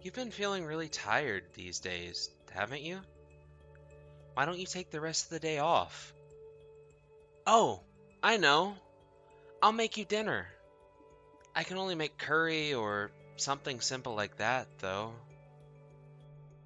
You've been feeling really tired these days, haven't you? Why don't you take the rest of the day off? Oh, I know. I'll make you dinner. I can only make curry or something simple like that, though.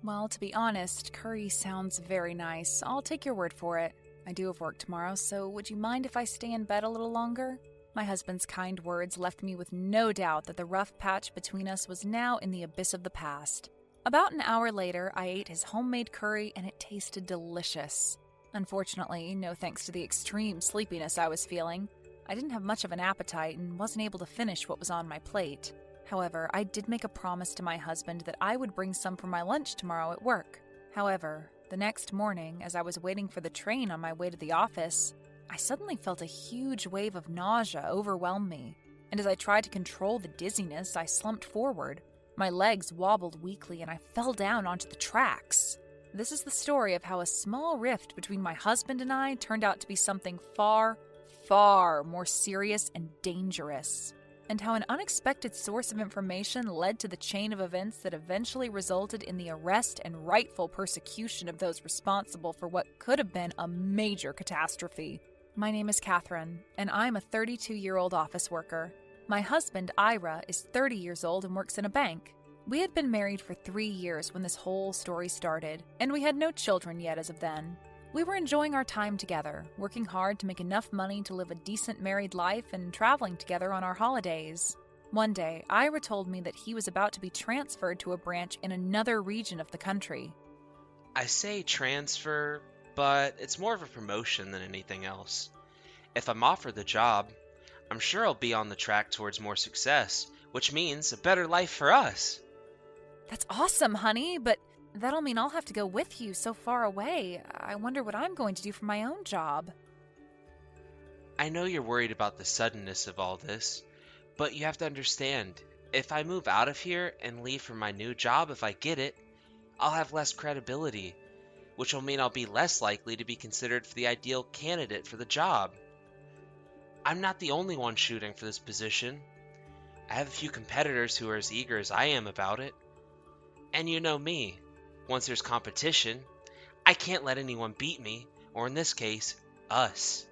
Well, to be honest, curry sounds very nice. I'll take your word for it. I do have work tomorrow, so would you mind if I stay in bed a little longer? My husband's kind words left me with no doubt that the rough patch between us was now in the abyss of the past. About an hour later, I ate his homemade curry and it tasted delicious. Unfortunately, no thanks to the extreme sleepiness I was feeling, I didn't have much of an appetite and wasn't able to finish what was on my plate. However, I did make a promise to my husband that I would bring some for my lunch tomorrow at work. However, the next morning, as I was waiting for the train on my way to the office, I suddenly felt a huge wave of nausea overwhelm me, and as I tried to control the dizziness, I slumped forward. My legs wobbled weakly and I fell down onto the tracks. This is the story of how a small rift between my husband and I turned out to be something far, far more serious and dangerous, and how an unexpected source of information led to the chain of events that eventually resulted in the arrest and rightful persecution of those responsible for what could have been a major catastrophe. My name is Catherine, and I'm a 32-year-old office worker. My husband, Ira, is 30 years old and works in a bank. We had been married for 3 years when this whole story started, and we had no children yet as of then. We were enjoying our time together, working hard to make enough money to live a decent married life and traveling together on our holidays. One day, Ira told me that he was about to be transferred to a branch in another region of the country. I say transfer, but it's more of a promotion than anything else. If I'm offered the job, I'm sure I'll be on the track towards more success, which means a better life for us. That's awesome, honey, but that'll mean I'll have to go with you so far away. I wonder what I'm going to do for my own job. I know you're worried about the suddenness of all this, but you have to understand, if I move out of here and leave for my new job if I get it, I'll have less credibility, which will mean I'll be less likely to be considered for the ideal candidate for the job. I'm not the only one shooting for this position. I have a few competitors who are as eager as I am about it. And you know me. Once there's competition, I can't let anyone beat me, or in this case, us.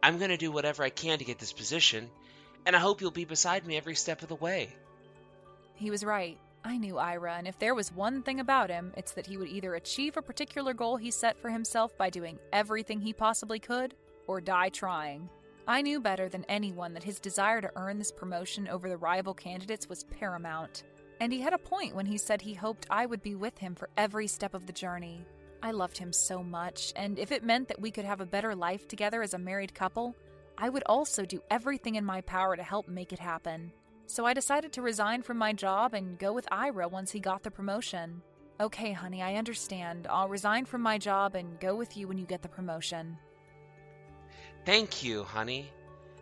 I'm going to do whatever I can to get this position, and I hope you'll be beside me every step of the way. He was right. I knew Ira, and if there was one thing about him, it's that he would either achieve a particular goal he set for himself by doing everything he possibly could, or die trying. I knew better than anyone that his desire to earn this promotion over the rival candidates was paramount. And he had a point when he said he hoped I would be with him for every step of the journey. I loved him so much, and if it meant that we could have a better life together as a married couple, I would also do everything in my power to help make it happen. So I decided to resign from my job and go with Ira once he got the promotion. Okay, honey, I understand. I'll resign from my job and go with you when you get the promotion. Thank you, honey.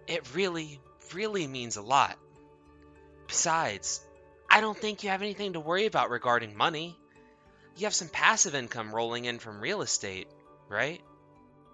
It really, really means a lot. Besides, I don't think you have anything to worry about regarding money. You have some passive income rolling in from real estate, right?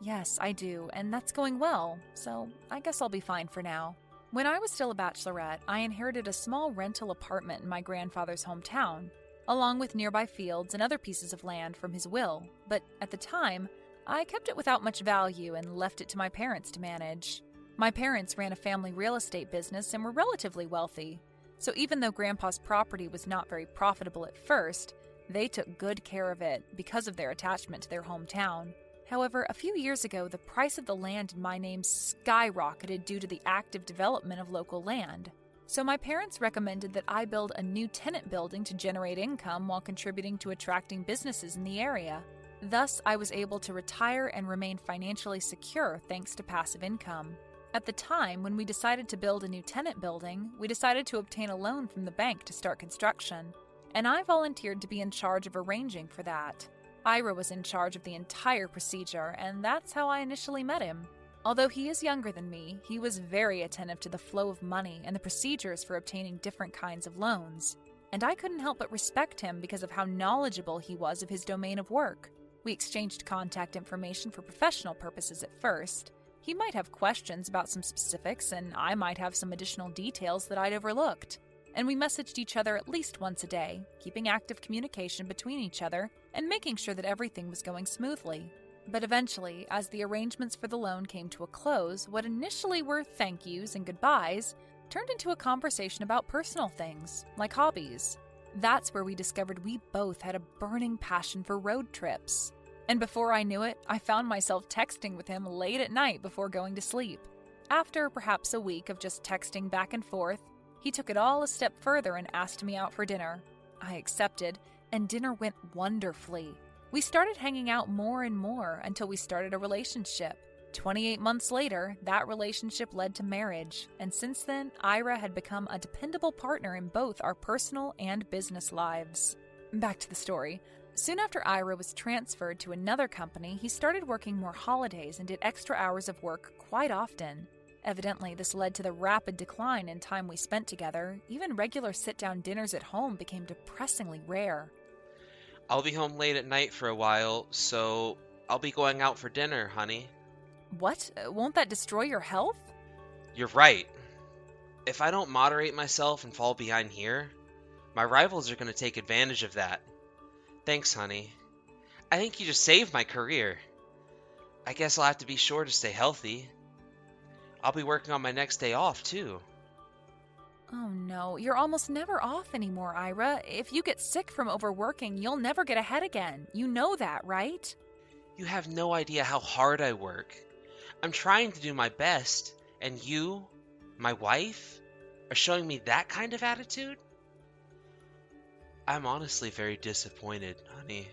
Yes, I do, and that's going well, so I guess I'll be fine for now. When I was still a bachelorette, I inherited a small rental apartment in my grandfather's hometown, along with nearby fields and other pieces of land from his will, but at the time, I kept it without much value and left it to my parents to manage. My parents ran a family real estate business and were relatively wealthy, so even though Grandpa's property was not very profitable at first, they took good care of it because of their attachment to their hometown. However, a few years ago, the price of the land in my name skyrocketed due to the active development of local land. So my parents recommended that I build a new tenant building to generate income while contributing to attracting businesses in the area. Thus, I was able to retire and remain financially secure thanks to passive income. At the time, when we decided to build a new tenant building, we decided to obtain a loan from the bank to start construction, and I volunteered to be in charge of arranging for that. Ira was in charge of the entire procedure, and that's how I initially met him. Although he is younger than me, he was very attentive to the flow of money and the procedures for obtaining different kinds of loans, and I couldn't help but respect him because of how knowledgeable he was of his domain of work. We exchanged contact information for professional purposes at first. He might have questions about some specifics, and I might have some additional details that I'd overlooked. and we messaged each other at least once a day, keeping active communication between each other and making sure that everything was going smoothly. But eventually, as the arrangements for the loan came to a close, what initially were thank yous and goodbyes turned into a conversation about personal things, like hobbies. That's where we discovered we both had a burning passion for road trips. And before I knew it, I found myself texting with him late at night before going to sleep. After perhaps a week of just texting back and forth, he took it all a step further and asked me out for dinner. I accepted, and dinner went wonderfully. We started hanging out more and more until we started a relationship. 28 months later, that relationship led to marriage, and since then, Ira had become a dependable partner in both our personal and business lives. Back to the story. Soon after Ira was transferred to another company, he started working more holidays and did extra hours of work quite often. Evidently, this led to the rapid decline in time we spent together. Even regular sit-down dinners at home became depressingly rare. I'll be home late at night for a while, so I'll be going out for dinner, honey. What? Won't that destroy your health? You're right. If I don't moderate myself and fall behind here, my rivals are going to take advantage of that. Thanks, honey. I think you just saved my career. I guess I'll have to be sure to stay healthy. I'll be working on my next day off, too. Oh no, you're almost never off anymore, Ira. If you get sick from overworking, you'll never get ahead again. You know that, right? You have no idea how hard I work. I'm trying to do my best, and you, my wife, are showing me that kind of attitude? I'm honestly very disappointed, honey.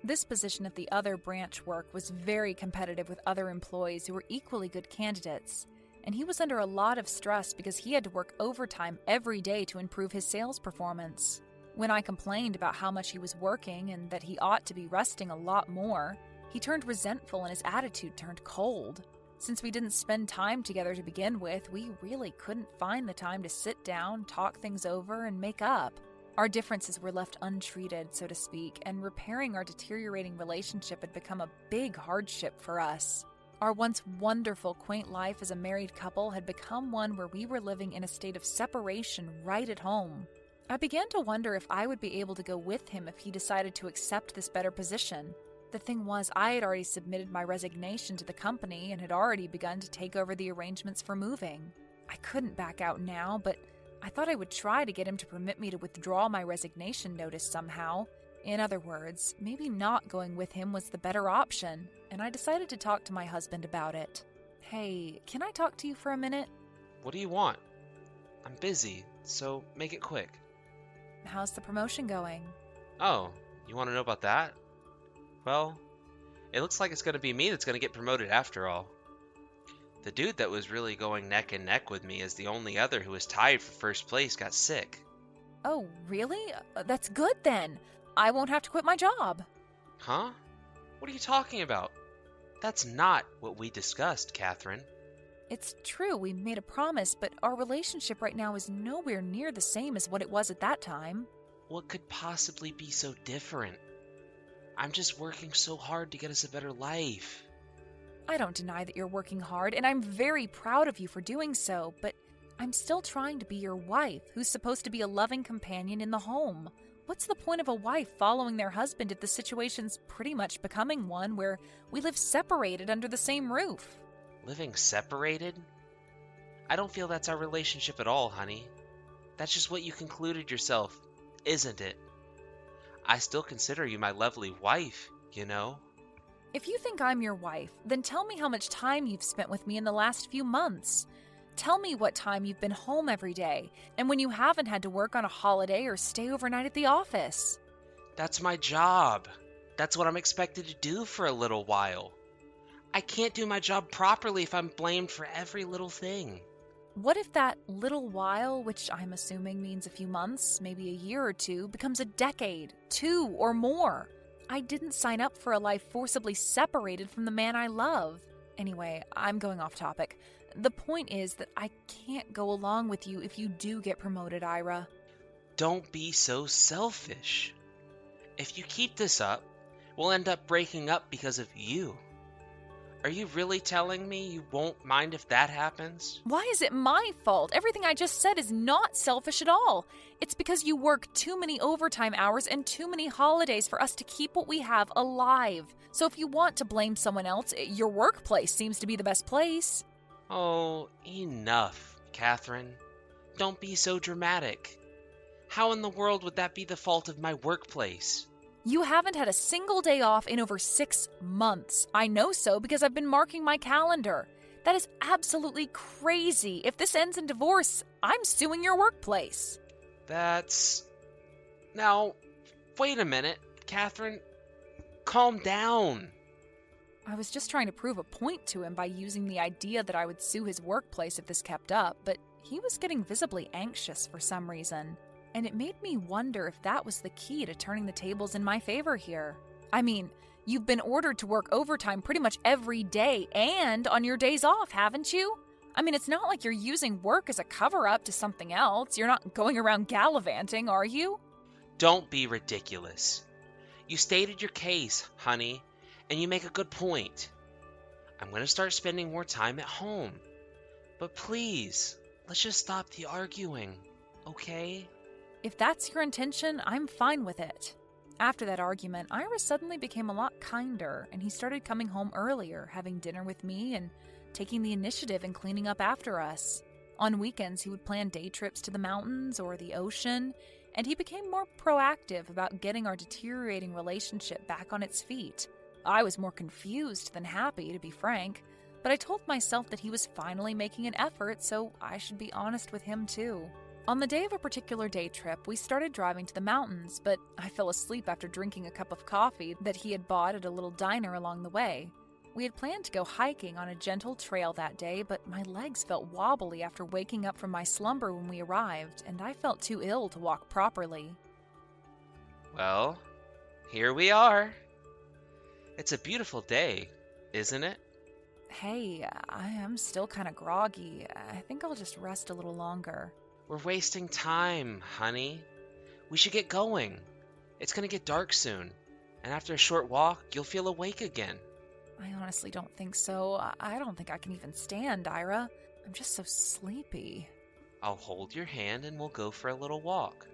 This position at the other branch work was very competitive with other employees who were equally good candidates, and he was under a lot of stress because he had to work overtime every day to improve his sales performance. When I complained about how much he was working and that he ought to be resting a lot more, he turned resentful and his attitude turned cold. Since we didn't spend time together to begin with, we really couldn't find the time to sit down, talk things over, and make up. Our differences were left untreated, so to speak, and repairing our deteriorating relationship had become a big hardship for us. Our once wonderful, quaint life as a married couple had become one where we were living in a state of separation right at home. I began to wonder if I would be able to go with him if he decided to accept this better position. The thing was, I had already submitted my resignation to the company and had already begun to take over the arrangements for moving. I couldn't back out now, but I thought I would try to get him to permit me to withdraw my resignation notice somehow. In other words, maybe not going with him was the better option, and I decided to talk to my husband about it. Hey, can I talk to you for a minute? What do you want? I'm busy, so make it quick. How's the promotion going? Oh, you want to know about that? Well, it looks like it's going to be me that's going to get promoted after all. The dude that was really going neck and neck with me as the only other who was tied for first place got sick. Oh, really? That's good then. I won't have to quit my job. Huh? What are you talking about? That's not what we discussed, Catherine. It's true, we made a promise, but our relationship right now is nowhere near the same as what it was at that time. What could possibly be so different? I'm just working so hard to get us a better life. I don't deny that you're working hard, and I'm very proud of you for doing so, but I'm still trying to be your wife, who's supposed to be a loving companion in the home. What's the point of a wife following their husband if the situation's pretty much becoming one where we live separated under the same roof? Living separated? I don't feel that's our relationship at all, honey. That's just what you concluded yourself, isn't it? I still consider you my lovely wife, you know? If you think I'm your wife, then tell me how much time you've spent with me in the last few months. Tell me what time you've been home every day, and when you haven't had to work on a holiday or stay overnight at the office. That's my job. That's what I'm expected to do for a little while. I can't do my job properly if I'm blamed for every little thing. What if that little while, which I'm assuming means a few months, maybe a year or two, becomes a decade, 2 or more? I didn't sign up for a life forcibly separated from the man I love. Anyway, I'm going off topic. The point is that I can't go along with you if you do get promoted, Ira. Don't be so selfish. If you keep this up, we'll end up breaking up because of you. Are you really telling me you won't mind if that happens? Why is it my fault? Everything I just said is not selfish at all. It's because you work too many overtime hours and too many holidays for us to keep what we have alive. So if you want to blame someone else, your workplace seems to be the best place. Oh, enough, Catherine. Don't be so dramatic. How in the world would that be the fault of my workplace? You haven't had a single day off in over 6 months. I know so because I've been marking my calendar. That is absolutely crazy. If this ends in divorce, I'm suing your workplace. Now, wait a minute, Catherine. Calm down. I was just trying to prove a point to him by using the idea that I would sue his workplace if this kept up, but he was getting visibly anxious for some reason. And it made me wonder if that was the key to turning the tables in my favor here. I mean, you've been ordered to work overtime pretty much every day and on your days off, haven't you? I mean, it's not like you're using work as a cover-up to something else. You're not going around gallivanting, are you? Don't be ridiculous. You stated your case, honey, and you make a good point. I'm going to start spending more time at home. But please, let's just stop the arguing, okay? If that's your intention, I'm fine with it. After that argument, Ira suddenly became a lot kinder, and he started coming home earlier, having dinner with me and taking the initiative in cleaning up after us. On weekends, he would plan day trips to the mountains or the ocean, and he became more proactive about getting our deteriorating relationship back on its feet. I was more confused than happy, to be frank, but I told myself that he was finally making an effort, so I should be honest with him too. On the day of a particular day trip, we started driving to the mountains, but I fell asleep after drinking a cup of coffee that he had bought at a little diner along the way. We had planned to go hiking on a gentle trail that day, but my legs felt wobbly after waking up from my slumber when we arrived, and I felt too ill to walk properly. Well, here we are. It's a beautiful day, isn't it? Hey, I am still kind of groggy. I think I'll just rest a little longer. We're wasting time, honey. We should get going. It's gonna get dark soon, and after a short walk, you'll feel awake again. I honestly don't think so. I don't think I can even stand, Ira. I'm just so sleepy. I'll hold your hand and we'll go for a little walk.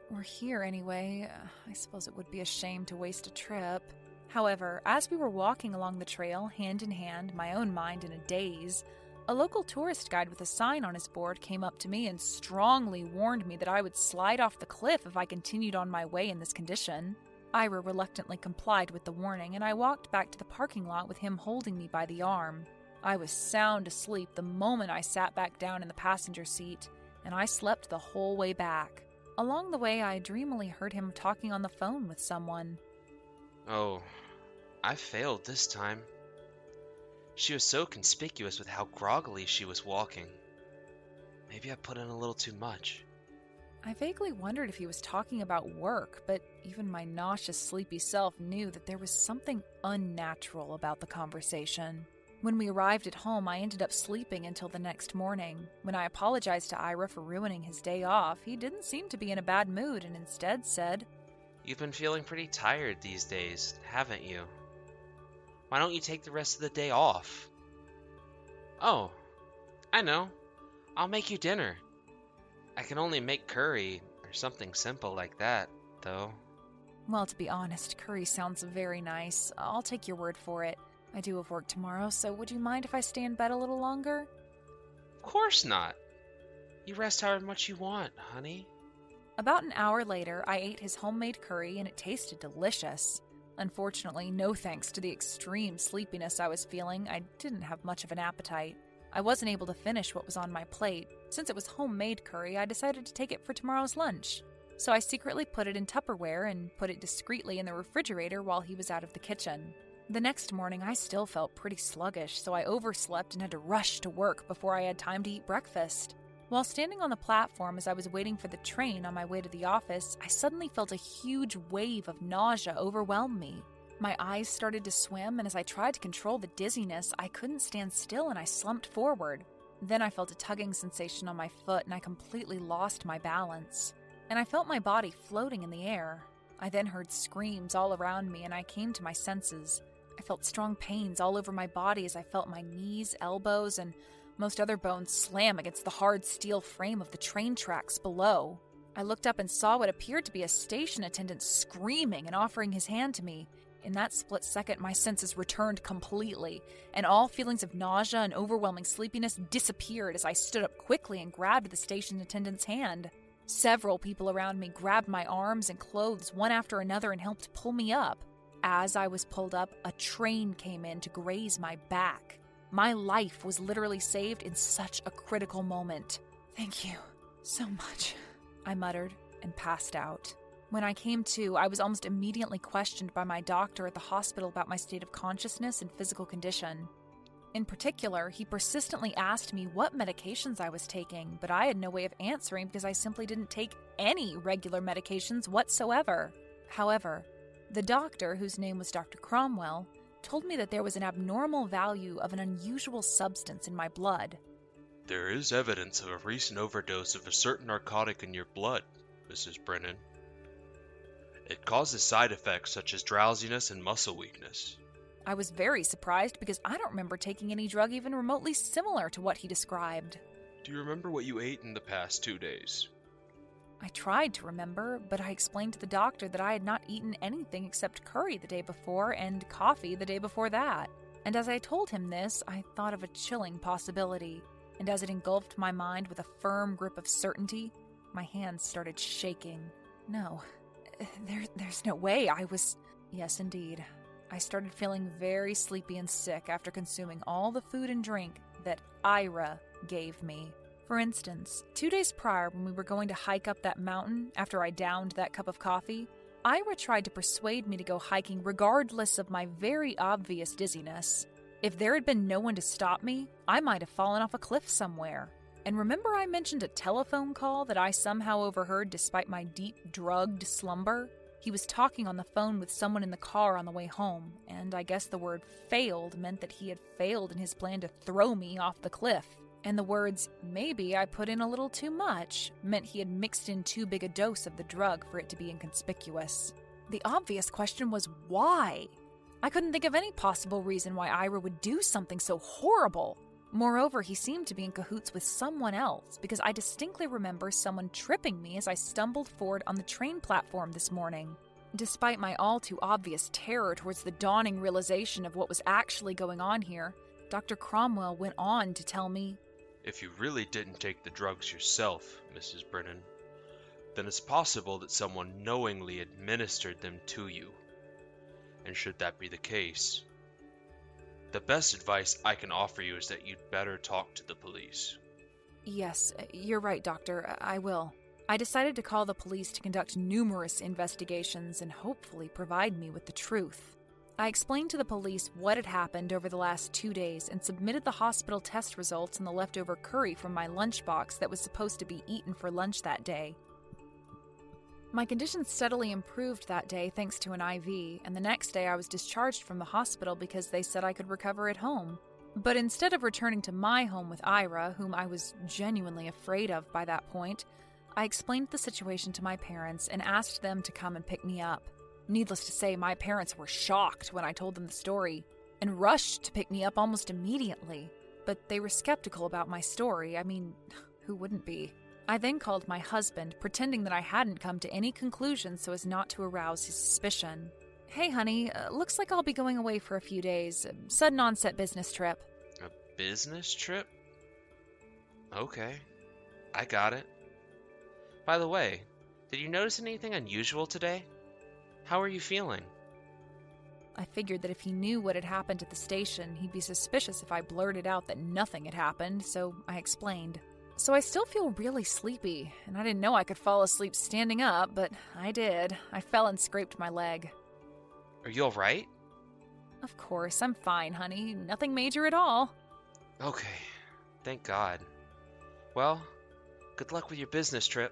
We're here anyway. I suppose it would be a shame to waste a trip. However, as we were walking along the trail, hand in hand, my own mind in a daze, a local tourist guide with a sign on his board came up to me and strongly warned me that I would slide off the cliff if I continued on my way in this condition. Ira reluctantly complied with the warning, and I walked back to the parking lot with him holding me by the arm. I was sound asleep the moment I sat back down in the passenger seat, and I slept the whole way back. Along the way, I dreamily heard him talking on the phone with someone. Oh, I failed this time. She was so conspicuous with how groggily she was walking. Maybe I put in a little too much. I vaguely wondered if he was talking about work, but even my nauseous, sleepy self knew that there was something unnatural about the conversation. When we arrived at home, I ended up sleeping until the next morning. When I apologized to Ira for ruining his day off, he didn't seem to be in a bad mood and instead said, You've been feeling pretty tired these days, haven't you? Why don't you take the rest of the day off? Oh, I know. I'll make you dinner. I can only make curry or something simple like that, though. Well, to be honest, curry sounds very nice. I'll take your word for it. I do have work tomorrow, so would you mind if I stay in bed a little longer? Of course not. You rest however much you want, honey. About an hour later, I ate his homemade curry and it tasted delicious. Unfortunately, no thanks to the extreme sleepiness I was feeling, I didn't have much of an appetite. I wasn't able to finish what was on my plate. Since it was homemade curry, I decided to take it for tomorrow's lunch. So I secretly put it in Tupperware and put it discreetly in the refrigerator while he was out of the kitchen. The next morning, I still felt pretty sluggish, so I overslept and had to rush to work before I had time to eat breakfast. While standing on the platform as I was waiting for the train on my way to the office, I suddenly felt a huge wave of nausea overwhelm me. My eyes started to swim, and as I tried to control the dizziness, I couldn't stand still and I slumped forward. Then I felt a tugging sensation on my foot and I completely lost my balance. And I felt my body floating in the air. I then heard screams all around me and I came to my senses. I felt strong pains all over my body as I felt my knees, elbows, and most other bones slam against the hard steel frame of the train tracks below. I looked up and saw what appeared to be a station attendant screaming and offering his hand to me. In that split second, my senses returned completely, and all feelings of nausea and overwhelming sleepiness disappeared as I stood up quickly and grabbed the station attendant's hand. Several people around me grabbed my arms and clothes one after another and helped pull me up. As I was pulled up, a train came in to graze my back. My life was literally saved in such a critical moment. "Thank you so much," I muttered and passed out. When I came to, I was almost immediately questioned by my doctor at the hospital about my state of consciousness and physical condition. In particular, he persistently asked me what medications I was taking, but I had no way of answering because I simply didn't take any regular medications whatsoever. However, the doctor, whose name was Dr. Cromwell, told me that there was an abnormal value of an unusual substance in my blood. "There is evidence of a recent overdose of a certain narcotic in your blood, Mrs. Brennan. It causes side effects such as drowsiness and muscle weakness." I was very surprised because I don't remember taking any drug even remotely similar to what he described. "Do you remember what you ate in the past 2 days?" I tried to remember, but I explained to the doctor that I had not eaten anything except curry the day before and coffee the day before that. And as I told him this, I thought of a chilling possibility, and as it engulfed my mind with a firm grip of certainty, my hands started shaking. No, there's no way I was... Yes, indeed. I started feeling very sleepy and sick after consuming all the food and drink that Ira gave me. For instance, 2 days prior when we were going to hike up that mountain after I downed that cup of coffee, Ira tried to persuade me to go hiking regardless of my very obvious dizziness. If there had been no one to stop me, I might have fallen off a cliff somewhere. And remember I mentioned a telephone call that I somehow overheard despite my deep, drugged slumber? He was talking on the phone with someone in the car on the way home, and I guess the word failed meant that he had failed in his plan to throw me off the cliff. And the words, "maybe I put in a little too much," meant he had mixed in too big a dose of the drug for it to be inconspicuous. The obvious question was why? I couldn't think of any possible reason why Ira would do something so horrible. Moreover, he seemed to be in cahoots with someone else, because I distinctly remember someone tripping me as I stumbled forward on the train platform this morning. Despite my all too obvious terror towards the dawning realization of what was actually going on here, Dr. Cromwell went on to tell me, "If you really didn't take the drugs yourself, Mrs. Brennan, then it's possible that someone knowingly administered them to you. And should that be the case, the best advice I can offer you is that you'd better talk to the police." "Yes, you're right, Doctor. I will." I decided to call the police to conduct numerous investigations and hopefully provide me with the truth. I explained to the police what had happened over the last 2 days and submitted the hospital test results and the leftover curry from my lunchbox that was supposed to be eaten for lunch that day. My condition steadily improved that day thanks to an IV, and the next day I was discharged from the hospital because they said I could recover at home. But instead of returning to my home with Ira, whom I was genuinely afraid of by that point, I explained the situation to my parents and asked them to come and pick me up. Needless to say, my parents were shocked when I told them the story, and rushed to pick me up almost immediately. But they were skeptical about my story. I mean, who wouldn't be? I then called my husband, pretending that I hadn't come to any conclusion so as not to arouse his suspicion. "Hey, honey, looks like I'll be going away for a few days. Sudden onset business trip." "A business trip? Okay, I got it. By the way, did you notice anything unusual today? How are you feeling?" I figured that if he knew what had happened at the station, he'd be suspicious if I blurted out that nothing had happened, so I explained. "So I still feel really sleepy, and I didn't know I could fall asleep standing up, but I did. I fell and scraped my leg." "Are you alright?" "Of course, I'm fine, honey. Nothing major at all." "Okay, thank God. Well, good luck with your business trip."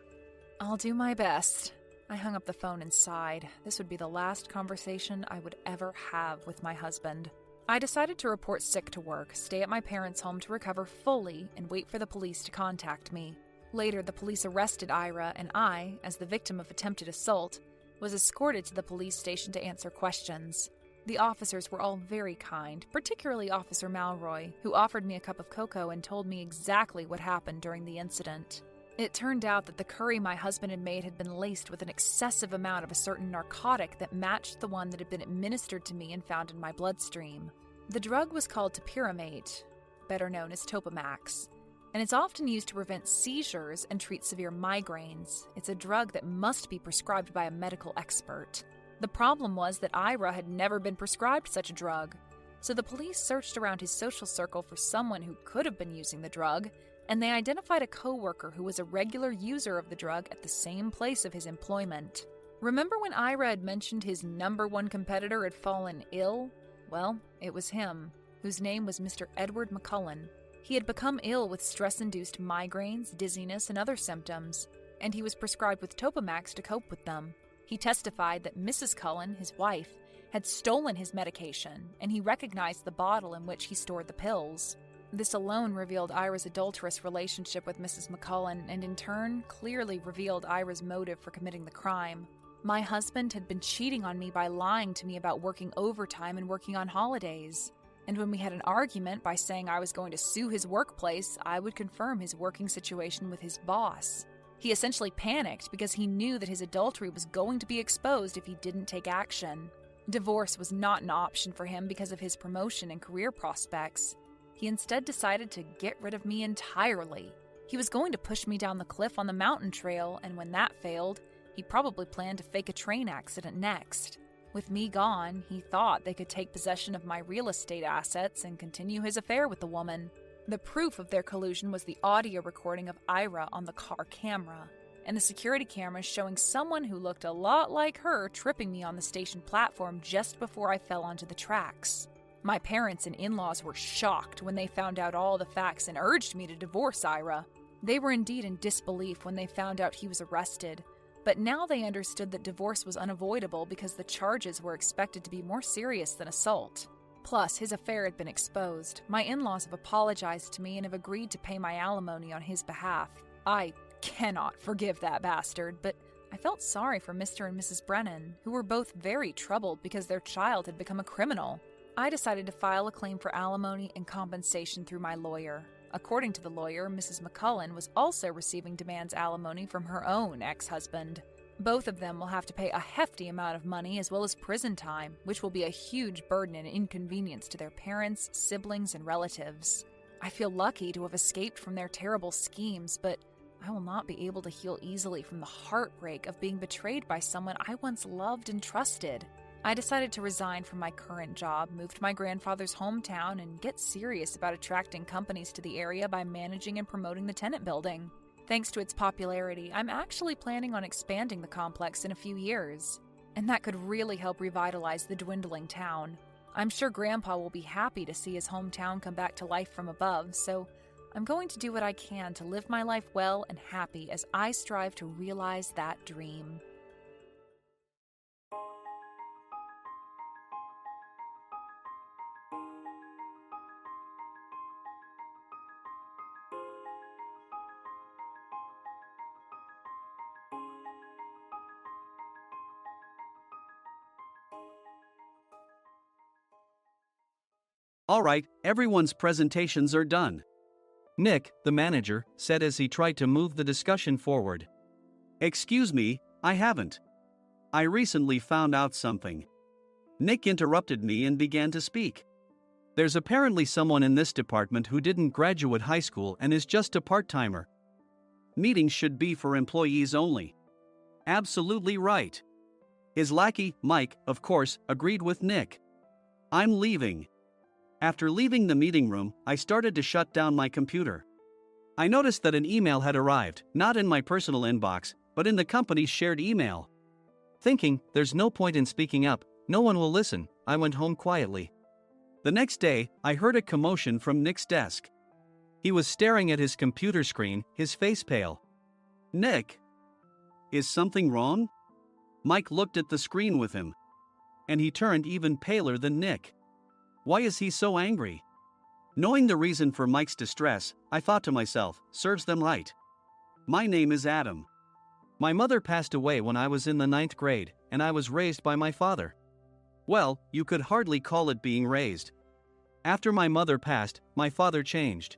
"I'll do my best." I hung up the phone and sighed. This would be the last conversation I would ever have with my husband. I decided to report sick to work, stay at my parents' home to recover fully, and wait for the police to contact me. Later, the police arrested Ira, and I, as the victim of attempted assault, was escorted to the police station to answer questions. The officers were all very kind, particularly Officer Malroy, who offered me a cup of cocoa and told me exactly what happened during the incident. It turned out that the curry my husband had made had been laced with an excessive amount of a certain narcotic that matched the one that had been administered to me and found in my bloodstream. The drug was called topiramate, better known as Topamax, and it's often used to prevent seizures and treat severe migraines. It's a drug that must be prescribed by a medical expert. The problem was that Ira had never been prescribed such a drug, so the police searched around his social circle for someone who could have been using the drug, and they identified a coworker who was a regular user of the drug at the same place of his employment. Remember when Ira had mentioned his #1 competitor had fallen ill? Well, it was him, whose name was Mr. Edward McCullen. He had become ill with stress-induced migraines, dizziness, and other symptoms, and he was prescribed with Topamax to cope with them. He testified that Mrs. Cullen, his wife, had stolen his medication, and he recognized the bottle in which he stored the pills. This alone revealed Ira's adulterous relationship with Mrs. McCullen, and in turn, clearly revealed Ira's motive for committing the crime. My husband had been cheating on me by lying to me about working overtime and working on holidays. And when we had an argument by saying I was going to sue his workplace, I would confirm his working situation with his boss. He essentially panicked because he knew that his adultery was going to be exposed if he didn't take action. Divorce was not an option for him because of his promotion and career prospects. He instead decided to get rid of me entirely. He was going to push me down the cliff on the mountain trail, and when that failed, he probably planned to fake a train accident next. With me gone, he thought they could take possession of my real estate assets and continue his affair with the woman. The proof of their collusion was the audio recording of Ira on the car camera, and the security cameras showing someone who looked a lot like her tripping me on the station platform just before I fell onto the tracks. My parents and in-laws were shocked when they found out all the facts and urged me to divorce Ira. They were indeed in disbelief when they found out he was arrested, but now they understood that divorce was unavoidable because the charges were expected to be more serious than assault. Plus, his affair had been exposed. My in-laws have apologized to me and have agreed to pay my alimony on his behalf. I cannot forgive that bastard, but I felt sorry for Mr. and Mrs. Brennan, who were both very troubled because their child had become a criminal. I decided to file a claim for alimony and compensation through my lawyer. According to the lawyer, Mrs. McCullen was also receiving demands alimony from her own ex-husband. Both of them will have to pay a hefty amount of money as well as prison time, which will be a huge burden and inconvenience to their parents, siblings, and relatives. I feel lucky to have escaped from their terrible schemes, but I will not be able to heal easily from the heartbreak of being betrayed by someone I once loved and trusted. I decided to resign from my current job, move to my grandfather's hometown, and get serious about attracting companies to the area by managing and promoting the tenant building. Thanks to its popularity, I'm actually planning on expanding the complex in a few years, and that could really help revitalize the dwindling town. I'm sure Grandpa will be happy to see his hometown come back to life from above, so I'm going to do what I can to live my life well and happy as I strive to realize that dream. All right, everyone's presentations are done. Nick, the manager, said as he tried to move the discussion forward. Excuse me, I haven't. I recently found out something. Nick interrupted me and began to speak. There's apparently someone in this department who didn't graduate high school and is just a part-timer. Meetings should be for employees only. Absolutely right. His lackey, Mike, of course, agreed with Nick. I'm leaving. After leaving the meeting room, I started to shut down my computer. I noticed that an email had arrived, not in my personal inbox, but in the company's shared email. Thinking, there's no point in speaking up, no one will listen, I went home quietly. The next day, I heard a commotion from Nick's desk. He was staring at his computer screen, his face pale. Nick! Is something wrong? Mike looked at the screen with him. And he turned even paler than Nick. Why is he so angry? Knowing the reason for Mike's distress, I thought to myself, serves them right. My name is Adam. My mother passed away when I was in the 9th grade, and I was raised by my father. Well, you could hardly call it being raised. After my mother passed, my father changed.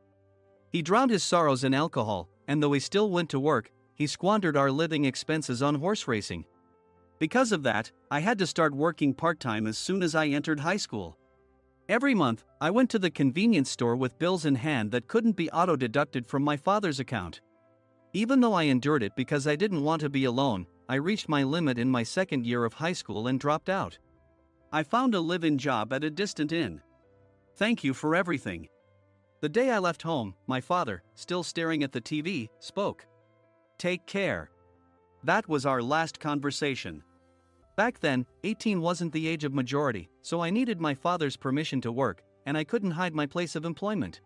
He drowned his sorrows in alcohol, and though he still went to work, he squandered our living expenses on horse racing. Because of that, I had to start working part-time as soon as I entered high school. Every month, I went to the convenience store with bills in hand that couldn't be auto-deducted from my father's account. Even though I endured it because I didn't want to be alone, I reached my limit in my second year of high school and dropped out. I found a live-in job at a distant inn. Thank you for everything. The day I left home, my father, still staring at the TV, spoke. Take care. That was our last conversation. Back then, 18 wasn't the age of majority, so I needed my father's permission to work, and I couldn't hide my place of employment.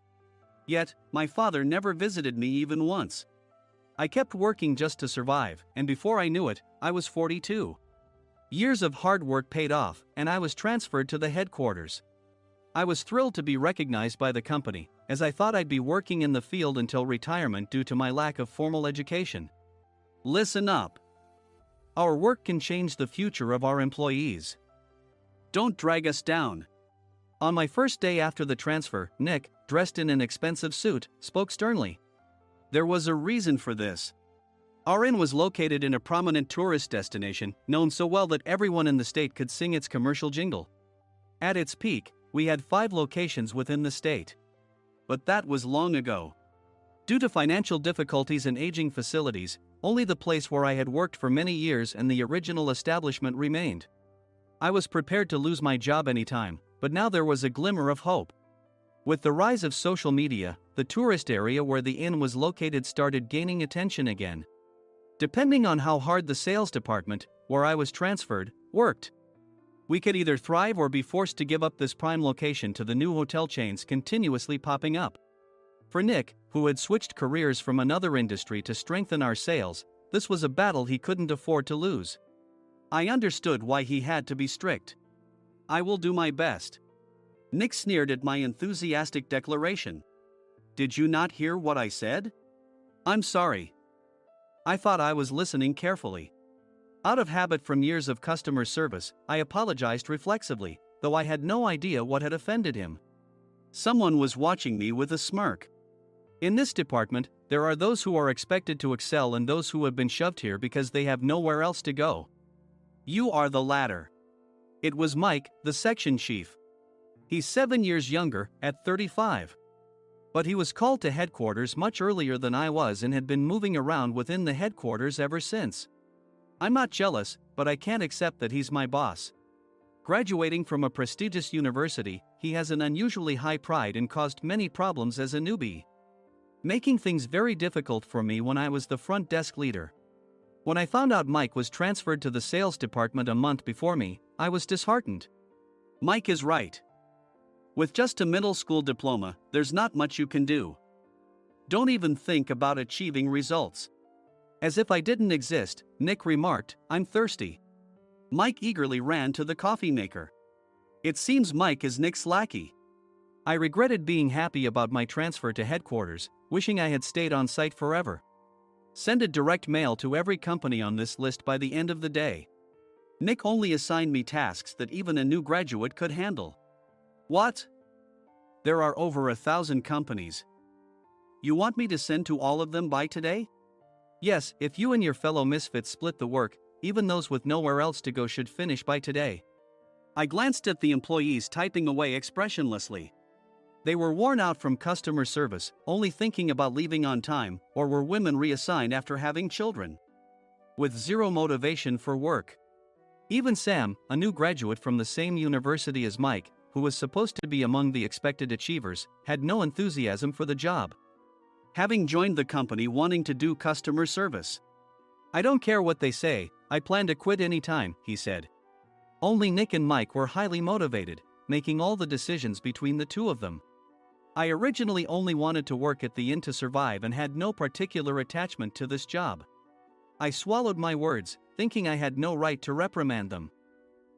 Yet, my father never visited me even once. I kept working just to survive, and before I knew it, I was 42. Years of hard work paid off, and I was transferred to the headquarters. I was thrilled to be recognized by the company, as I thought I'd be working in the field until retirement due to my lack of formal education. Listen up. Our work can change the future of our employees. Don't drag us down. On my first day after the transfer, Nick, dressed in an expensive suit, spoke sternly. There was a reason for this. Our inn was located in a prominent tourist destination, known so well that everyone in the state could sing its commercial jingle. At its peak, we had 5 locations within the state. But that was long ago. Due to financial difficulties and aging facilities, only the place where I had worked for many years and the original establishment remained. I was prepared to lose my job anytime, but now there was a glimmer of hope. With the rise of social media, the tourist area where the inn was located started gaining attention again. Depending on how hard the sales department, where I was transferred, worked, we could either thrive or be forced to give up this prime location to the new hotel chains continuously popping up. For Nick, who had switched careers from another industry to strengthen our sales, this was a battle he couldn't afford to lose. I understood why he had to be strict. I will do my best. Nick sneered at my enthusiastic declaration. Did you not hear what I said? I'm sorry. I thought I was listening carefully. Out of habit from years of customer service, I apologized reflexively, though I had no idea what had offended him. Someone was watching me with a smirk. In this department, there are those who are expected to excel and those who have been shoved here because they have nowhere else to go. You are the latter. It was Mike, the section chief. He's 7 years younger, at 35. But he was called to headquarters much earlier than I was and had been moving around within the headquarters ever since. I'm not jealous, but I can't accept that he's my boss. Graduating from a prestigious university, he has an unusually high pride and caused many problems as a newbie, making things very difficult for me when I was the front desk leader. When I found out Mike was transferred to the sales department a month before me, I was disheartened. Mike is right. With just a middle school diploma, there's not much you can do. Don't even think about achieving results. As if I didn't exist, Nick remarked, I'm thirsty. Mike eagerly ran to the coffee maker. It seems Mike is Nick's lackey. I regretted being happy about my transfer to headquarters, wishing I had stayed on site forever. Send a direct mail to every company on this list by the end of the day. Nick only assigned me tasks that even a new graduate could handle. What? There are over 1,000 companies. You want me to send to all of them by today? Yes, if you and your fellow misfits split the work, even those with nowhere else to go should finish by today. I glanced at the employees typing away expressionlessly. They were worn out from customer service, only thinking about leaving on time, or were women reassigned after having children, with zero motivation for work. Even Sam, a new graduate from the same university as Mike, who was supposed to be among the expected achievers, had no enthusiasm for the job, having joined the company wanting to do customer service. I don't care what they say, I plan to quit anytime, he said. Only Nick and Mike were highly motivated, making all the decisions between the two of them. I originally only wanted to work at the inn to survive and had no particular attachment to this job. I swallowed my words, thinking I had no right to reprimand them.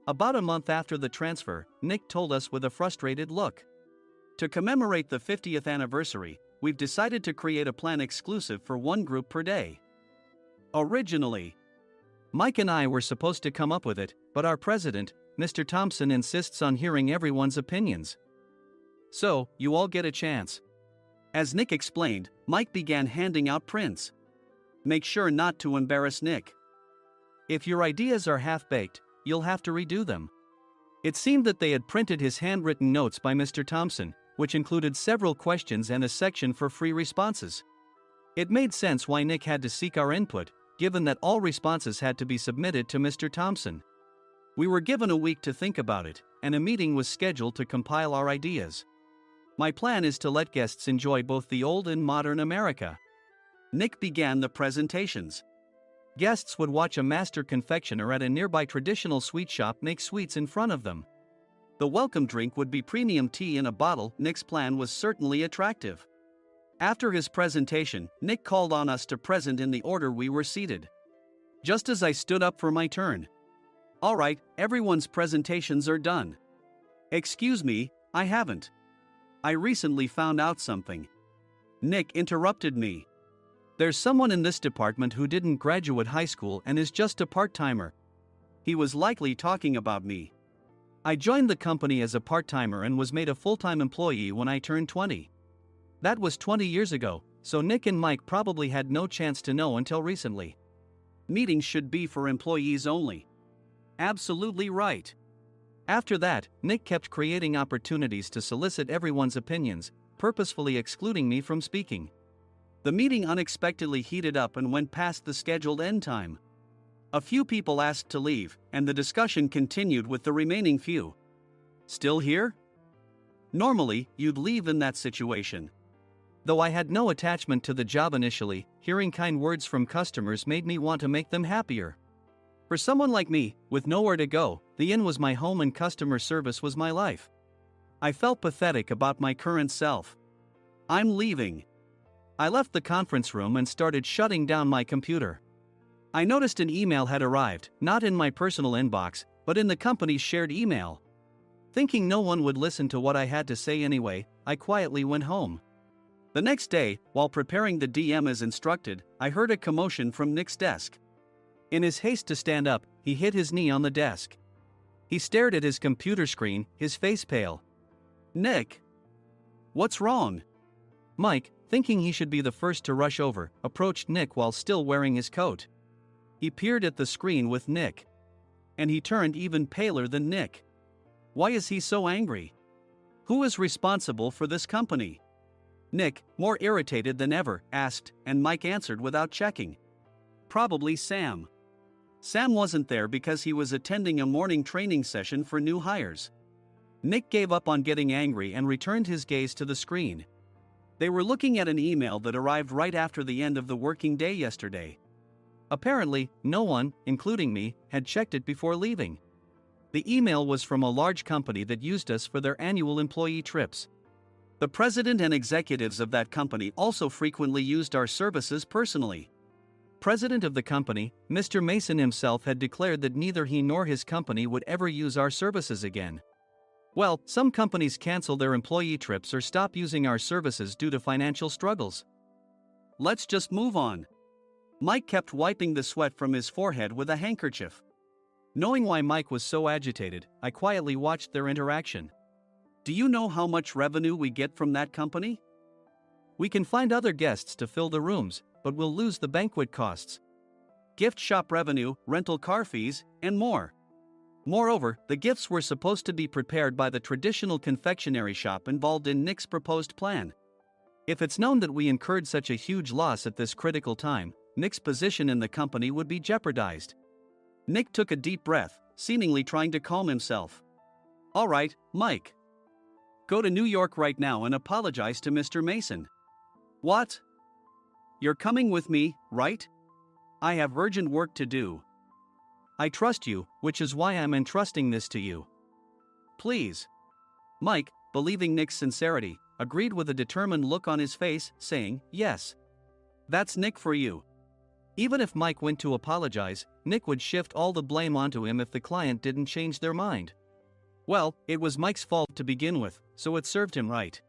About a month after the transfer, Nick told us with a frustrated look. To commemorate the 50th anniversary, we've decided to create a plan exclusive for one group per day. Originally, Mike and I were supposed to come up with it, but our president, Mr. Thompson insists on hearing everyone's opinions. So, you all get a chance. As Nick explained, Mike began handing out prints. Make sure not to embarrass Nick. If your ideas are half-baked, you'll have to redo them. It seemed that they had printed his handwritten notes by Mr. Thompson, which included several questions and a section for free responses. It made sense why Nick had to seek our input, given that all responses had to be submitted to Mr. Thompson. We were given a week to think about it, and a meeting was scheduled to compile our ideas. My plan is to let guests enjoy both the old and modern America. Nick began the presentations. Guests would watch a master confectioner at a nearby traditional sweet shop make sweets in front of them. The welcome drink would be premium tea in a bottle. Nick's plan was certainly attractive. After his presentation, Nick called on us to present in the order we were seated. Just as I stood up for my turn. All right, everyone's presentations are done. Excuse me, I haven't. I recently found out something. Nick interrupted me. There's someone in this department who didn't graduate high school and is just a part-timer. He was likely talking about me. I joined the company as a part-timer and was made a full-time employee when I turned 20. That was 20 years ago, so Nick and Mike probably had no chance to know until recently. Meetings should be for employees only. Absolutely right. After that, Nick kept creating opportunities to solicit everyone's opinions, purposefully excluding me from speaking. The meeting unexpectedly heated up and went past the scheduled end time. A few people asked to leave, and the discussion continued with the remaining few. Still here? Normally, you'd leave in that situation. Though I had no attachment to the job initially, hearing kind words from customers made me want to make them happier. For someone like me, with nowhere to go, the inn was my home and customer service was my life. I felt pathetic about my current self. I'm leaving. I left the conference room and started shutting down my computer. I noticed an email had arrived, not in my personal inbox, but in the company's shared email. Thinking no one would listen to what I had to say anyway, I quietly went home. The next day, while preparing the DM as instructed, I heard a commotion from Nick's desk. In his haste to stand up, he hit his knee on the desk. He stared at his computer screen, his face pale. Nick! What's wrong? Mike, thinking he should be the first to rush over, approached Nick while still wearing his coat. He peered at the screen with Nick. And he turned even paler than Nick. Why is he so angry? Who is responsible for this company? Nick, more irritated than ever, asked, and Mike answered without checking. Probably Sam. Sam wasn't there because he was attending a morning training session for new hires. Nick gave up on getting angry and returned his gaze to the screen. They were looking at an email that arrived right after the end of the working day yesterday. Apparently, no one, including me, had checked it before leaving. The email was from a large company that used us for their annual employee trips. The president and executives of that company also frequently used our services personally. President of the company, Mr. Mason himself had declared that neither he nor his company would ever use our services again. Well, some companies cancel their employee trips or stop using our services due to financial struggles. Let's just move on. Mike kept wiping the sweat from his forehead with a handkerchief. Knowing why Mike was so agitated, I quietly watched their interaction. Do you know how much revenue we get from that company? We can find other guests to fill the rooms, but we'll lose the banquet costs, gift shop revenue, rental car fees, and more. Moreover, the gifts were supposed to be prepared by the traditional confectionery shop involved in Nick's proposed plan. If it's known that we incurred such a huge loss at this critical time, Nick's position in the company would be jeopardized. Nick took a deep breath, seemingly trying to calm himself. All right, Mike. Go to New York right now and apologize to Mr. Mason. What? You're coming with me, right? I have urgent work to do. I trust you, which is why I'm entrusting this to you. Please. Mike, believing Nick's sincerity, agreed with a determined look on his face, saying, yes. That's Nick for you. Even if Mike went to apologize, Nick would shift all the blame onto him if the client didn't change their mind. Well, it was Mike's fault to begin with, so it served him right.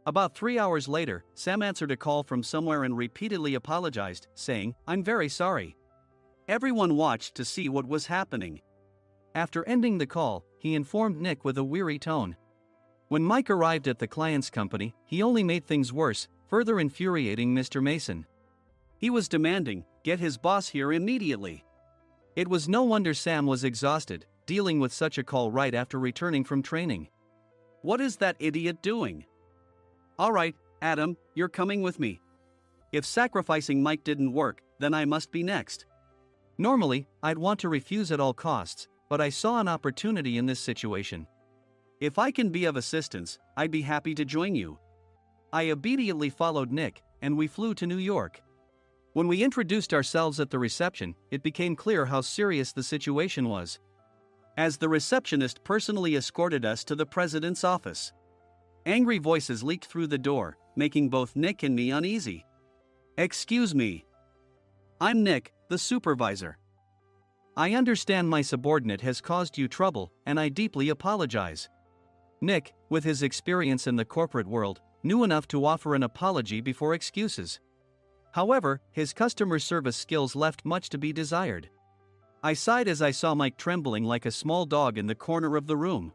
About 3 hours later, Sam answered a call from somewhere and repeatedly apologized, saying, I'm very sorry. Everyone watched to see what was happening. After ending the call, he informed Nick with a weary tone. When Mike arrived at the client's company, he only made things worse, further infuriating Mr. Mason. He was demanding, "Get his boss here immediately." It was no wonder Sam was exhausted, dealing with such a call right after returning from training. "What is that idiot doing?" "All right, Adam, you're coming with me. If sacrificing Mike didn't work, then I must be next." Normally, I'd want to refuse at all costs, but I saw an opportunity in this situation. "If I can be of assistance, I'd be happy to join you." I immediately followed Nick, and we flew to New York. When we introduced ourselves at the reception, it became clear how serious the situation was, as the receptionist personally escorted us to the president's office. Angry voices leaked through the door, making both Nick and me uneasy. "Excuse me. I'm Nick, the supervisor. I understand my subordinate has caused you trouble, and I deeply apologize." Nick, with his experience in the corporate world, knew enough to offer an apology before excuses. However, his customer service skills left much to be desired. I sighed as I saw Mike trembling like a small dog in the corner of the room.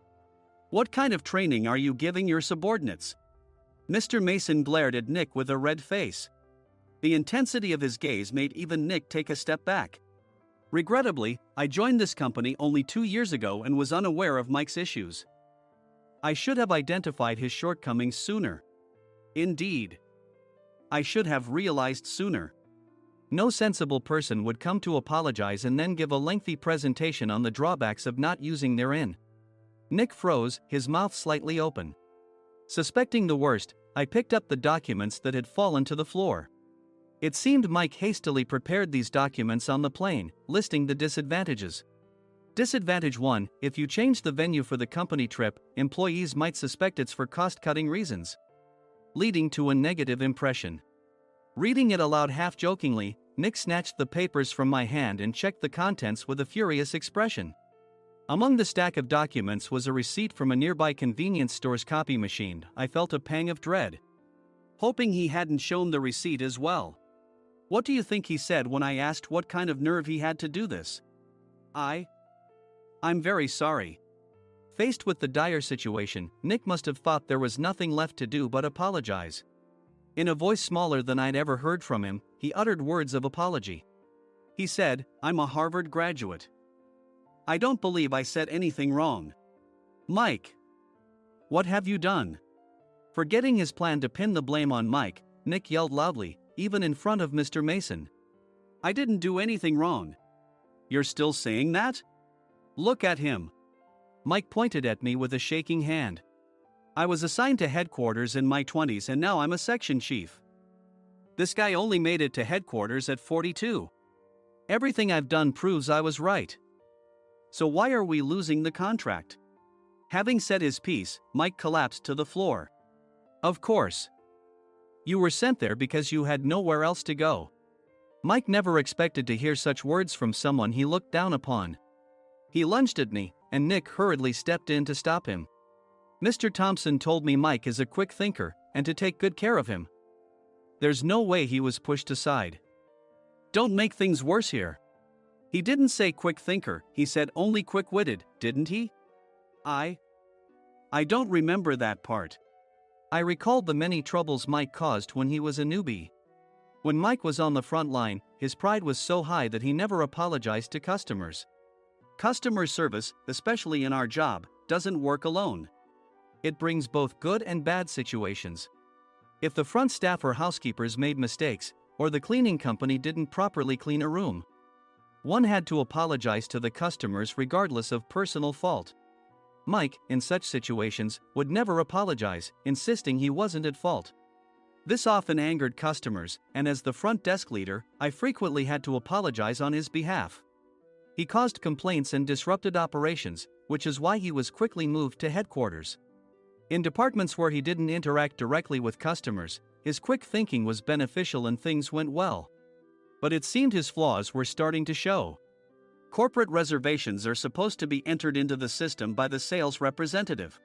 "What kind of training are you giving your subordinates?" Mr. Mason glared at Nick with a red face. The intensity of his gaze made even Nick take a step back. Regrettably, I joined this company only 2 years ago and was unaware of Mike's issues. I should have identified his shortcomings sooner. Indeed, I should have realized sooner. No sensible person would come to apologize and then give a lengthy presentation on the drawbacks of not using their in. Nick froze, his mouth slightly open. Suspecting the worst, I picked up the documents that had fallen to the floor. It seemed Mike hastily prepared these documents on the plane, listing the disadvantages. Disadvantage 1: if you change the venue for the company trip, employees might suspect it's for cost-cutting reasons, leading to a negative impression. Reading it aloud half-jokingly, Nick snatched the papers from my hand and checked the contents with a furious expression. Among the stack of documents was a receipt from a nearby convenience store's copy machine. I felt a pang of dread, hoping he hadn't shown the receipt as well. What do you think he said when I asked what kind of nerve he had to do this? I'm very sorry." Faced with the dire situation, Nick must have thought there was nothing left to do but apologize. In a voice smaller than I'd ever heard from him, he uttered words of apology. He said, "I'm a Harvard graduate. I don't believe I said anything wrong." "Mike, what have you done?" Forgetting his plan to pin the blame on Mike, Nick yelled loudly, even in front of Mr. Mason. "I didn't do anything wrong." "You're still saying that? Look at him." Mike pointed at me with a shaking hand. "I was assigned to headquarters in my 20s and now I'm a section chief. This guy only made it to headquarters at 42. Everything I've done proves I was right. So why are we losing the contract?" Having said his piece, Mike collapsed to the floor. "Of course. You were sent there because you had nowhere else to go." Mike never expected to hear such words from someone he looked down upon. He lunged at me, and Nick hurriedly stepped in to stop him. "Mr. Thompson told me Mike is a quick thinker, and to take good care of him." There's no way he was pushed aside. "Don't make things worse here." "He didn't say quick thinker, he said only quick-witted, didn't he?" I don't remember that part." I recalled the many troubles Mike caused when he was a newbie. When Mike was on the front line, his pride was so high that he never apologized to customers. Customer service, especially in our job, doesn't work alone. It brings both good and bad situations. If the front staff or housekeepers made mistakes, or the cleaning company didn't properly clean a room, one had to apologize to the customers regardless of personal fault. Mike, in such situations, would never apologize, insisting he wasn't at fault. This often angered customers, and as the front desk leader, I frequently had to apologize on his behalf. He caused complaints and disrupted operations, which is why he was quickly moved to headquarters. In departments where he didn't interact directly with customers, his quick thinking was beneficial and things went well. But it seemed his flaws were starting to show. Corporate reservations are supposed to be entered into the system by the sales representative.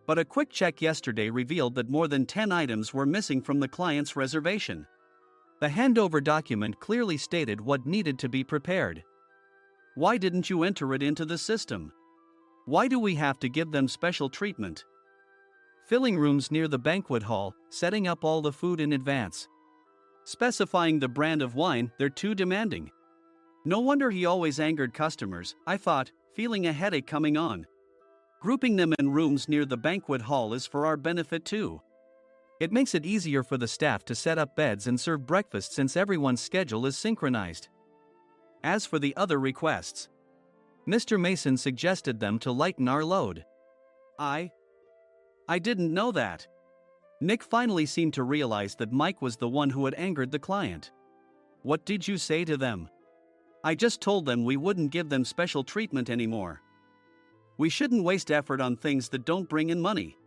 But a quick check yesterday revealed that more than 10 items were missing from the client's reservation. The handover document clearly stated what needed to be prepared. Why didn't you enter it into the system? Why do we have to give them special treatment? Filling rooms near the banquet hall, setting up all the food in advance. Specifying the brand of wine, they're too demanding. No wonder he always angered customers, I thought, feeling a headache coming on. Grouping them in rooms near the banquet hall is for our benefit too. It makes it easier for the staff to set up beds and serve breakfast since everyone's schedule is synchronized. As for the other requests, Mr. Mason suggested them to lighten our load. I didn't know that. Nick finally seemed to realize that Mike was the one who had angered the client. What did you say to them? I just told them we wouldn't give them special treatment anymore. We shouldn't waste effort on things that don't bring in money.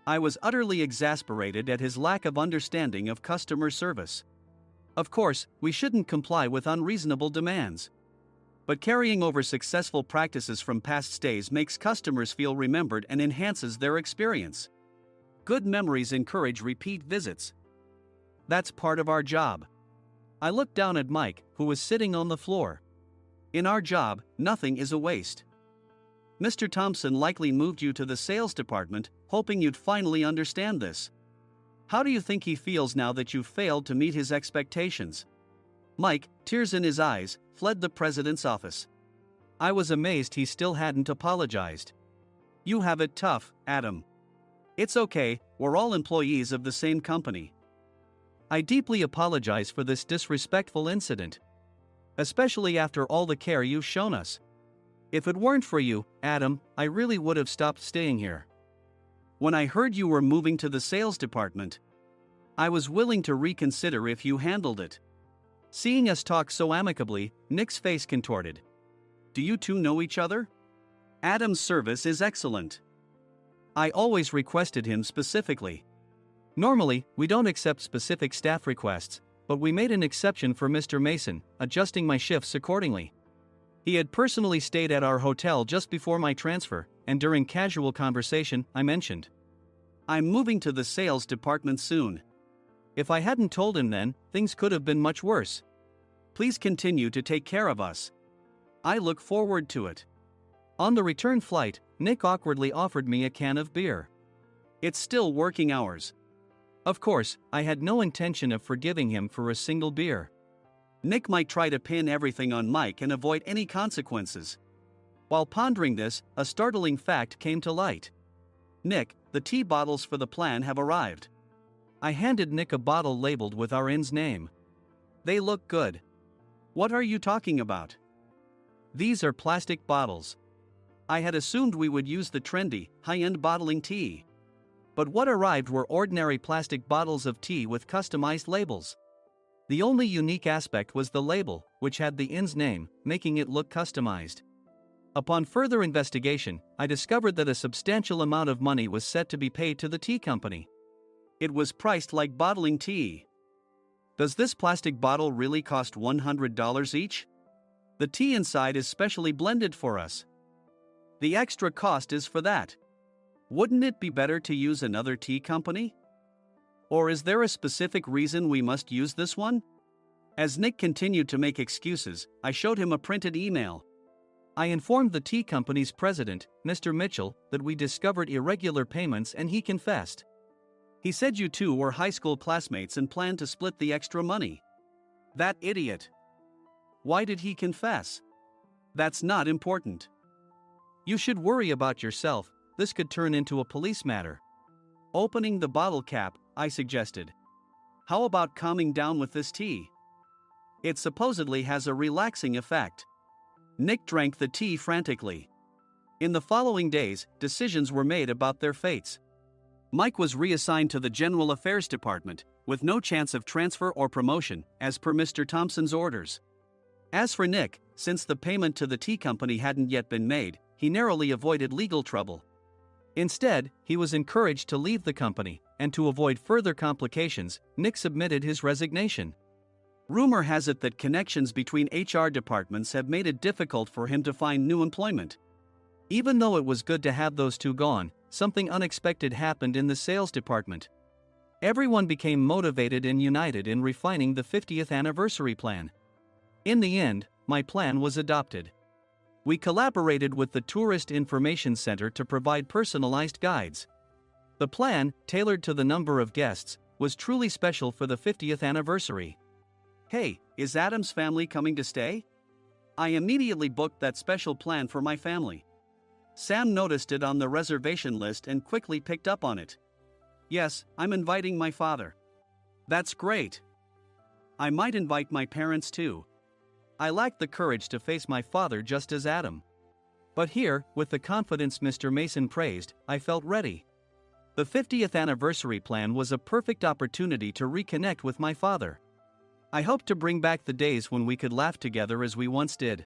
I was utterly exasperated at his lack of understanding of customer service. Of course, we shouldn't comply with unreasonable demands. But carrying over successful practices from past stays makes customers feel remembered and enhances their experience. Good memories encourage repeat visits. That's part of our job. I looked down at Mike, who was sitting on the floor. In our job, nothing is a waste. Mr. Thompson likely moved you to the sales department, hoping you'd finally understand this. How do you think he feels now that you've failed to meet his expectations? Mike, tears in his eyes, fled the president's office. I was amazed he still hadn't apologized. You have it tough, Adam. It's okay, we're all employees of the same company. I deeply apologize for this disrespectful incident. Especially after all the care you've shown us. If it weren't for you, Adam, I really would have stopped staying here. When I heard you were moving to the sales department, I was willing to reconsider if you handled it. Seeing us talk so amicably, Nick's face contorted. Do you two know each other? Adam's service is excellent. I always requested him specifically. Normally, we don't accept specific staff requests, but we made an exception for Mr. Mason, adjusting my shifts accordingly. He had personally stayed at our hotel just before my transfer, and during casual conversation, I mentioned, I'm moving to the sales department soon. If I hadn't told him then, things could have been much worse. Please continue to take care of us. I look forward to it. On the return flight, Nick awkwardly offered me a can of beer. It's still working hours. Of course, I had no intention of forgiving him for a single beer. Nick might try to pin everything on Mike and avoid any consequences. While pondering this, a startling fact came to light. Nick, the tea bottles for the plan have arrived. I handed Nick a bottle labeled with our inn's name. They look good. What are you talking about? These are plastic bottles. I had assumed we would use the trendy, high-end bottling tea. But what arrived were ordinary plastic bottles of tea with customized labels. The only unique aspect was the label, which had the inn's name, making it look customized. Upon further investigation, I discovered that a substantial amount of money was set to be paid to the tea company. It was priced like bottling tea. Does this plastic bottle really cost $100 each? The tea inside is specially blended for us. The extra cost is for that. Wouldn't it be better to use another tea company? Or is there a specific reason we must use this one? As Nick continued to make excuses, I showed him a printed email. I informed the tea company's president, Mr. Mitchell, that we discovered irregular payments and he confessed. He said you two were high school classmates and planned to split the extra money. That idiot. Why did he confess? That's not important. You should worry about yourself, this could turn into a police matter. Opening the bottle cap, I suggested. How about calming down with this tea? It supposedly has a relaxing effect. Nick drank the tea frantically. In the following days, decisions were made about their fates. Mike was reassigned to the General Affairs Department, with no chance of transfer or promotion, as per Mr. Thompson's orders. As for Nick, since the payment to the tea company hadn't yet been made, he narrowly avoided legal trouble. Instead, he was encouraged to leave the company, and to avoid further complications, Nick submitted his resignation. Rumor has it that connections between HR departments have made it difficult for him to find new employment. Even though it was good to have those two gone, something unexpected happened in the sales department. Everyone became motivated and united in refining the 50th anniversary plan. In the end, my plan was adopted. We collaborated with the Tourist Information Center to provide personalized guides. The plan, tailored to the number of guests, was truly special for the 50th anniversary. Hey, is Adam's family coming to stay? I immediately booked that special plan for my family. Sam noticed it on the reservation list and quickly picked up on it. Yes, I'm inviting my father. That's great. I might invite my parents too. I lacked the courage to face my father just as Adam. But here, with the confidence Mr. Mason praised, I felt ready. The 50th anniversary plan was a perfect opportunity to reconnect with my father. I hoped to bring back the days when we could laugh together as we once did.